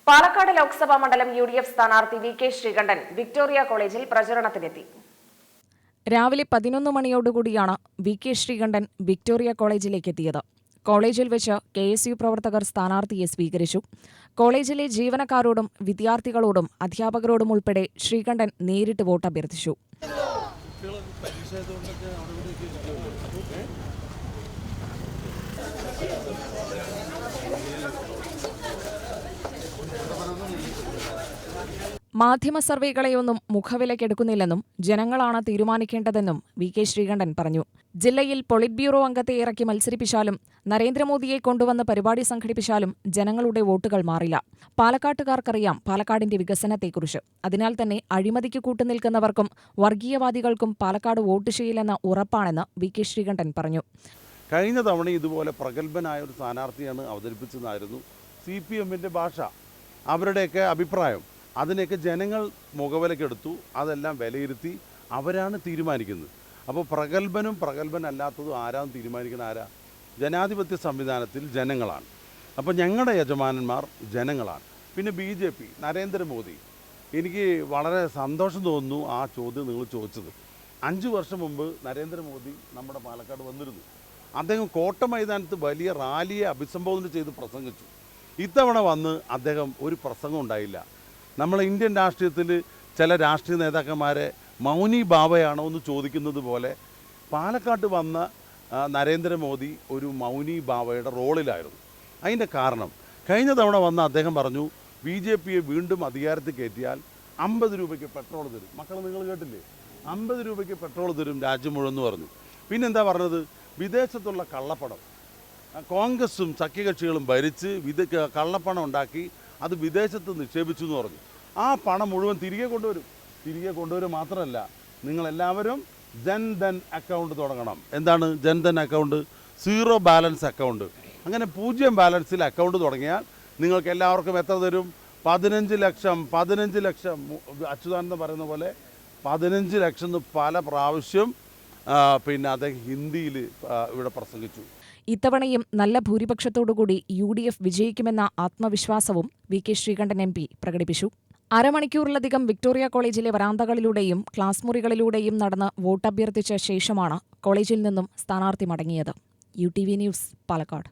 പാലക്കാട് ലോക്സഭാ മണ്ഡലം UDF സ്ഥാനാർത്ഥി VK Sreekandan Victoria കോളേജിൽ പ്രചരണത്തിനെത്തി. രാവിലെ 11 മണിയോടുകൂടിയാണ് VK ശ്രീകണ്ഠൻ വിക്ടോറിയ കോളേജിലേക്ക് എത്തിയത്. കോളേജിൽ വെച്ച് KSU പ്രവർത്തകർ സ്ഥാനാർത്ഥിയെ സ്വീകരിച്ചു. കോളേജിലെ ജീവനക്കാരോടും വിദ്യാർത്ഥികളോടും അധ്യാപകരോടും ഉൾപ്പെടെ ശ്രീകണ്ഠൻ നേരിട്ട് വോട്ട് അഭ്യർത്ഥിച്ചു. മാധ്യമ സർവേകളെയൊന്നും മുഖവിലക്കെടുക്കുന്നില്ലെന്നും ജനങ്ങളാണ് തീരുമാനിക്കേണ്ടതെന്നും VK ശ്രീകണ്ഠൻ പറഞ്ഞു. ജില്ലയിൽ പൊളിറ്റ് ബ്യൂറോ അംഗത്തെ ഇറക്കി മത്സരിപ്പിച്ചാലും നരേന്ദ്രമോദിയെ കൊണ്ടുവന്ന് പരിപാടി സംഘടിപ്പിച്ചാലും ജനങ്ങളുടെ വോട്ടുകൾ മാറില്ല. പാലക്കാട്ടുകാർക്കറിയാം പാലക്കാടിന്റെ വികസനത്തെക്കുറിച്ച്. അതിനാൽ തന്നെ അഴിമതിക്ക് കൂട്ടുനിൽക്കുന്നവർക്കും വർഗീയവാദികൾക്കും പാലക്കാട് വോട്ട് ചെയ്യില്ലെന്ന ഉറപ്പാണെന്ന് VK ശ്രീകണ്ഠൻ പറഞ്ഞു. കഴിഞ്ഞ തവണ ഇതുപോലെ പ്രഗത്ഭനായ ഒരു സ്ഥാനാർത്ഥിയാണ് അവതരിപ്പിച്ചതായിരുന്നു CPM-ന്റെ ഭാഷ. അവരുടെയൊക്കെ അഭിപ്രായം അതിനെയൊക്കെ ജനങ്ങൾ മുഖവിലക്കെടുത്തു. അതെല്ലാം വിലയിരുത്തി അവരാണ് തീരുമാനിക്കുന്നത്. അപ്പോൾ പ്രഗത്ഭനും പ്രഗത്ഭനല്ലാത്തതും ആരാന്ന് തീരുമാനിക്കുന്ന ആരാ? ജനാധിപത്യ സംവിധാനത്തിൽ ജനങ്ങളാണ്. അപ്പോൾ ഞങ്ങളുടെ യജമാനന്മാർ ജനങ്ങളാണ്. പിന്നെ BJP, നരേന്ദ്രമോദി. എനിക്ക് വളരെ സന്തോഷം തോന്നുന്നു ആ ചോദ്യം നിങ്ങൾ ചോദിച്ചത്. 5 വർഷം മുമ്പ് നരേന്ദ്രമോദി നമ്മുടെ പാലക്കാട് വന്നിരുന്നു. അദ്ദേഹം കോട്ട മൈതാനത്ത് വലിയ റാലിയെ അഭിസംബോധന ചെയ്ത് പ്രസംഗിച്ചു. ഇത്തവണ വന്ന് അദ്ദേഹം ഒരു പ്രസംഗം ഉണ്ടായില്ല. നമ്മൾ ഇന്ത്യൻ രാഷ്ട്രീയത്തിൽ ചില രാഷ്ട്രീയ നേതാക്കന്മാരെ മൗനി ബാവയാണോ എന്ന് ചോദിക്കുന്നത് പോലെ പാലക്കാട്ട് വന്ന നരേന്ദ്രമോദി ഒരു മൗനി ബാവയുടെ റോളിലായിരുന്നു. അതിൻ്റെ കാരണം കഴിഞ്ഞ തവണ വന്ന അദ്ദേഹം പറഞ്ഞു BJP-യെ വീണ്ടും അധികാരത്തിൽ കയറ്റിയാൽ 50 രൂപയ്ക്ക് പെട്രോൾ തരും. മക്കൾ നിങ്ങൾ കേട്ടില്ലേ? 50 രൂപയ്ക്ക് പെട്രോൾ തരും രാജ്യം മുഴുവൻ എന്ന് പറഞ്ഞു. പിന്നെന്താ പറഞ്ഞത്? വിദേശത്തുള്ള കള്ളപ്പണം കോൺഗ്രസും സഖ്യകക്ഷികളും ഭരിച്ച് കള്ളപ്പണം ഉണ്ടാക്കി അത് വിദേശത്ത് നിക്ഷേപിച്ചു എന്ന് പറഞ്ഞു. ആ പണം മുഴുവൻ തിരികെ കൊണ്ടുവരും മാത്രമല്ല, നിങ്ങളെല്ലാവരും ജൻധൻ അക്കൗണ്ട് തുടങ്ങണം. എന്താണ് ജൻധൻ അക്കൗണ്ട്? 0 balance account. അങ്ങനെ 0 ബാലൻസിൽ അക്കൗണ്ട് തുടങ്ങിയാൽ നിങ്ങൾക്ക് എല്ലാവർക്കും എത്ര തരും? 15 ലക്ഷം. അച്യുതാനന്ദൻ പറയുന്ന പോലെ 15 ലക്ഷം എന്ന് പല പ്രാവശ്യം പിന്നെ അദ്ദേഹം ഹിന്ദിയിൽ ഇവിടെ പ്രസംഗിച്ചു. ഇത്തവണയും നല്ല ഭൂരിപക്ഷത്തോടുകൂടി UDF വിജയിക്കുമെന്ന ആത്മവിശ്വാസവും VK ശ്രീകണ്ഠൻ MP പ്രകടിപ്പിച്ചു. അരമണിക്കൂറിലധികം വിക്ടോറിയ കോളേജിലെ വരാന്തകളിലൂടെയും ക്ലാസ് മുറികളിലൂടെയും നടന്ന് വോട്ടഭ്യർത്ഥിച്ച ശേഷമാണ് കോളേജിൽ നിന്നും സ്ഥാനാർത്ഥി മടങ്ങിയത്. UTV news, Palakkad.